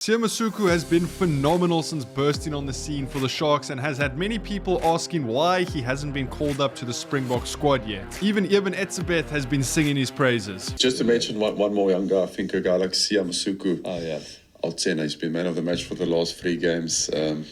Masuku has been phenomenal since bursting on the scene for the Sharks and has had many people asking why he hasn't been called up to the Springbok squad yet. Even Etzebeth has been singing his praises. Just to mention one more young guy, I think a guy like Masuku. Oh yeah. I'll say he's been man of the match for the last 3 games.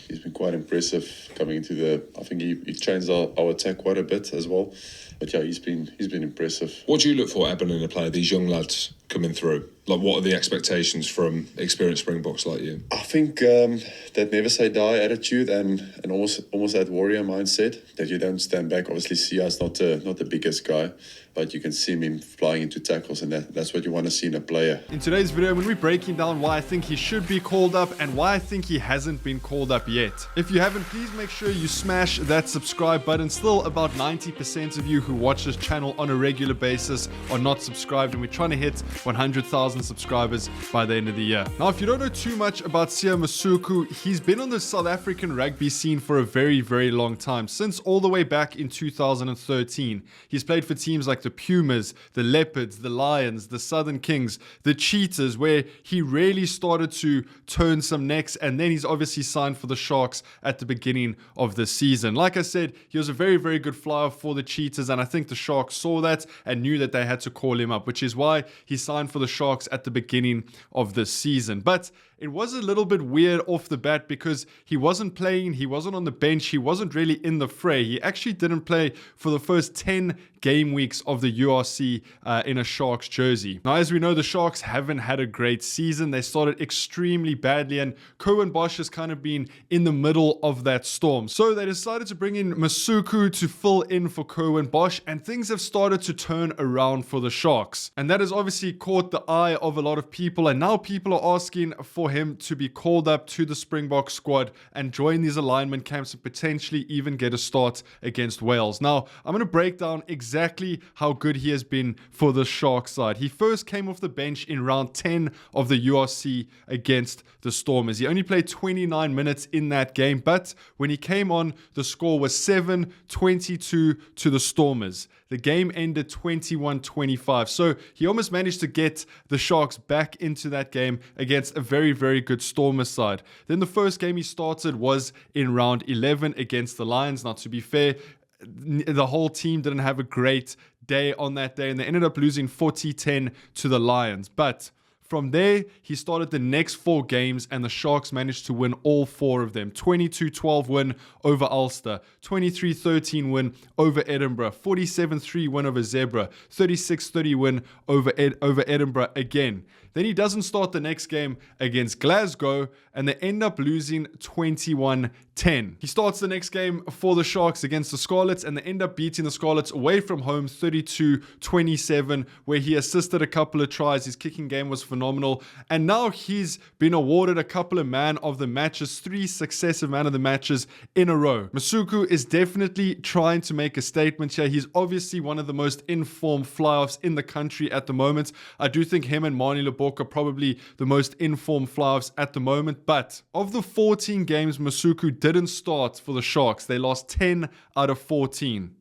He's been quite impressive coming into the. I think he changed our attack quite a bit as well. But yeah, he's been impressive. What do you look for, Eben, in a player? These young lads coming through. Like, what are the expectations from experienced Springboks like you? I think that never say die attitude and almost that warrior mindset, that you don't stand back. Obviously, Sia's not the biggest guy, but you can see him flying into tackles, and that's what you want to see in a player. In today's video, when we're breaking down why I think he should be called up and why I think he hasn't been called up yet. If you haven't, please make sure you smash that subscribe button. Still, about 90% of you who watch this channel on a regular basis are not subscribed, and we're trying to hit 100,000 subscribers by the end of the year. Now, if you don't know too much about Masuku, he's been on the South African rugby scene for a very, very long time, since all the way back in 2013. He's played for teams like the Pumas, the Leopards, the Lions, the Southern Kings, the Cheetahs, where he really started to turn some necks, and then he's obviously signed for the Sharks at the beginning of the season. Like I said, he was a very, very good flyer for the Cheetahs, and I think the Sharks saw that and knew that they had to call him up, which is why he signed for the Sharks at the beginning of this season. But it was a little bit weird off the bat because he wasn't playing, he wasn't on the bench, he wasn't really in the fray. He actually didn't play for the first 10 game weeks of the URC in a Sharks jersey. Now, as we know, the Sharks haven't had a great season. They started extremely badly, and Cohen Bosch has kind of been in the middle of that storm. So they decided to bring in Masuku to fill in for Cohen Bosch, and things have started to turn around for the Sharks. And that has obviously caught the eye of a lot of people, and now people are asking for him to be called up to the Springbok squad and join these alignment camps and potentially even get a start against Wales. Now, I'm going to break down exactly how good he has been for the Sharks side. He first came off the bench in round 10 of the URC against the Stormers. He only played 29 minutes in that game, but when he came on, the score was 7-22 to the Stormers. The game ended 21-25. So he almost managed to get the Sharks back into that game against a very, very good Stormers side. Then the first game he started was in round 11 against the Lions. Now, to be fair, the whole team didn't have a great day on that day, and they ended up losing 40-10 to the Lions. But from there, he started the next 4 games, and the Sharks managed to win all 4 of them. 22-12 win over Ulster, 23-13 win over Edinburgh, 47-3 win over Zebra, 36-30 win over Edinburgh again. Then he doesn't start the next game against Glasgow, and they end up losing 21-10. He starts the next game for the Sharks against the Scarlets, and they end up beating the Scarlets away from home 32-27, where he assisted a couple of tries. His kicking game was phenomenal, and now he's been awarded a couple of man of the matches, 3 successive man of the matches in a row. Masuku is definitely trying to make a statement here. He's obviously one of the most informed fly-offs in the country at the moment. I do think him and Mani Leboka are probably the most informed fly-offs at the moment, but of the 14 games Masuku didn't start for the Sharks, they lost 10 out of 14.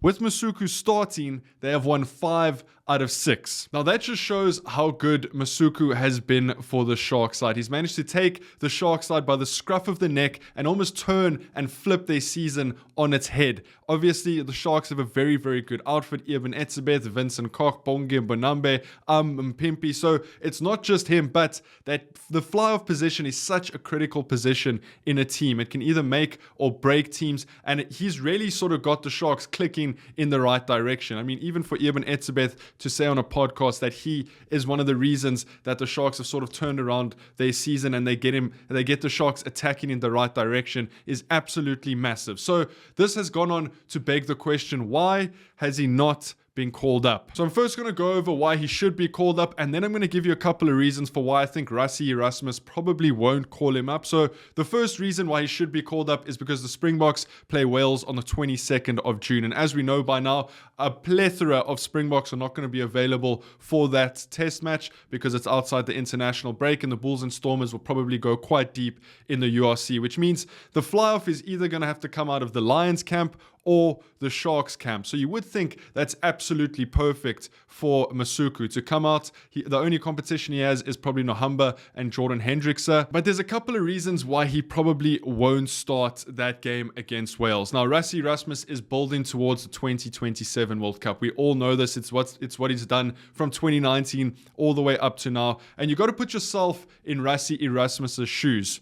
With Masuku starting, they have won 5 out of 6. Now, that just shows how good Masuku has been for the Shark side. He's managed to take the Shark side by the scruff of the neck and almost turn and flip their season on its head. Obviously, the Sharks have a very, very good outfit. Eben Etzebeth, Vincent Koch, Bongi Bonambe, Mpimpi. So it's not just him, but that the fly-off position is such a critical position in a team. It can either make or break teams, and he's really sort of got the Sharks clicking in the right direction. I mean, even for Eben Etzebeth to say on a podcast that he is one of the reasons that the Sharks have sort of turned around their season and they get the Sharks attacking in the right direction is absolutely massive. So this has gone on to beg the question, why has he not being called up? So I'm first going to go over why he should be called up, and then I'm going to give you a couple of reasons for why I think Rassie Erasmus probably won't call him up. So the first reason why he should be called up is because the Springboks play Wales on the 22nd of June, and as we know by now, a plethora of Springboks are not going to be available for that test match because it's outside the international break, and the Bulls and Stormers will probably go quite deep in the URC, which means the fly-off is either going to have to come out of the Lions camp or the Sharks camp. So you would think that's absolutely perfect for Masuku to come out. The only competition he has is probably Nohamba and Jordan Hendrickse. But there's a couple of reasons why he probably won't start that game against Wales. Now, Rassie Erasmus is building towards the 2027 World Cup. We all know this. It's what he's done from 2019 all the way up to now. And you got to put yourself in Rassie Erasmus's shoes.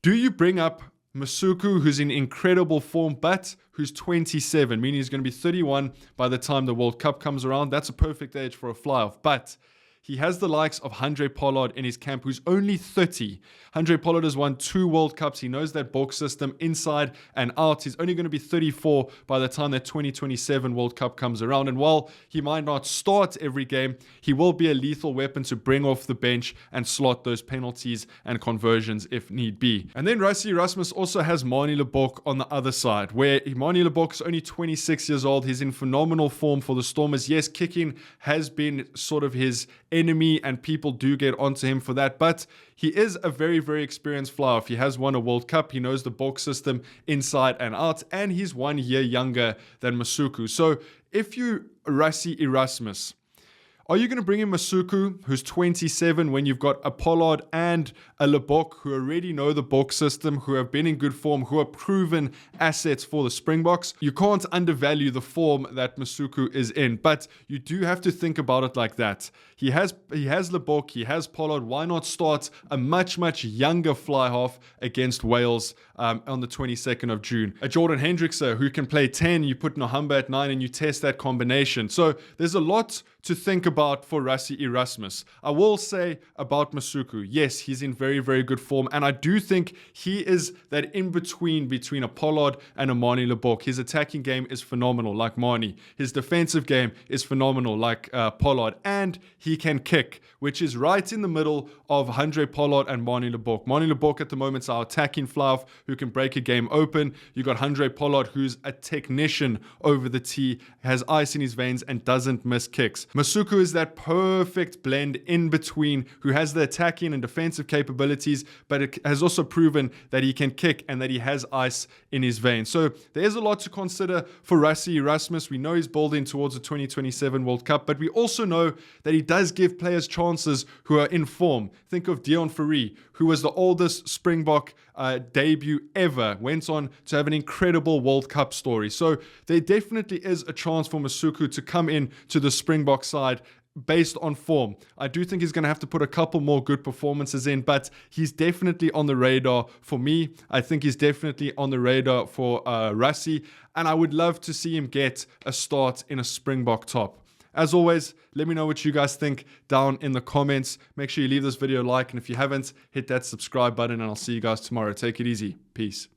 Do you bring up Masuku, who's in incredible form, but who's 27, meaning he's going to be 31 by the time the World Cup comes around? That's a perfect age for a fly-off. But he has the likes of Handré Pollard in his camp, who's only 30. Handré Pollard has won 2 World Cups. He knows that box system inside and out. He's only going to be 34 by the time that 2027 World Cup comes around. And while he might not start every game, he will be a lethal weapon to bring off the bench and slot those penalties and conversions if need be. And then Rassie Erasmus also has Manie Libbok on the other side, where Manie Libbok is only 26 years old. He's in phenomenal form for the Stormers. Yes, kicking has been sort of his enemy and people do get onto him for that, but he is a very, very experienced fly-off. He has won a World Cup. He knows the box system inside and out, and he's 1 year younger than Masuku. So if you Rassie Erasmus, are you going to bring in Masuku, who's 27, when you've got a Pollard and a Libbok who already know the box system, who have been in good form, who are proven assets for the Springboks? You can't undervalue the form that Masuku is in, but you do have to think about it like that. He has Libbok, he has Pollard. Why not start a much, much younger fly half against Wales on the 22nd of June? A Jordan Hendrickse who can play 10, you put Nohamba at 9 and you test that combination. So there's a lot to think about for Rassie Erasmus. I will say about Masuku, yes, he's in very, very good form, and I do think he is that in-between between a Pollard and a Manie Libbok. His attacking game is phenomenal, like Manie. His defensive game is phenomenal, like Pollard, and he can kick, which is right in the middle of Handré Pollard and Manie Libbok. Manie Libbok at the moment is our attacking fly-off who can break a game open. You got Handré Pollard, who's a technician over the tee, has ice in his veins, and doesn't miss kicks. Masuku is that perfect blend in between, who has the attacking and defensive capabilities, but it has also proven that he can kick and that he has ice in his veins. So there's a lot to consider for Rassie Erasmus. We know he's building towards the 2027 World Cup, but we also know that he does give players chances who are in form. Think of Deon Fourie, who was the oldest Springbok debut ever, went on to have an incredible World Cup story. So there definitely is a chance for Masuku to come in to the Springbok side based on form. I do think he's going to have to put a couple more good performances in, but he's definitely on the radar for me. I think he's definitely on the radar for Rassie, and I would love to see him get a start in a Springbok top. As always, let me know what you guys think down in the comments. Make sure you leave this video a like, and if you haven't, hit that subscribe button, and I'll see you guys tomorrow. Take it easy. Peace.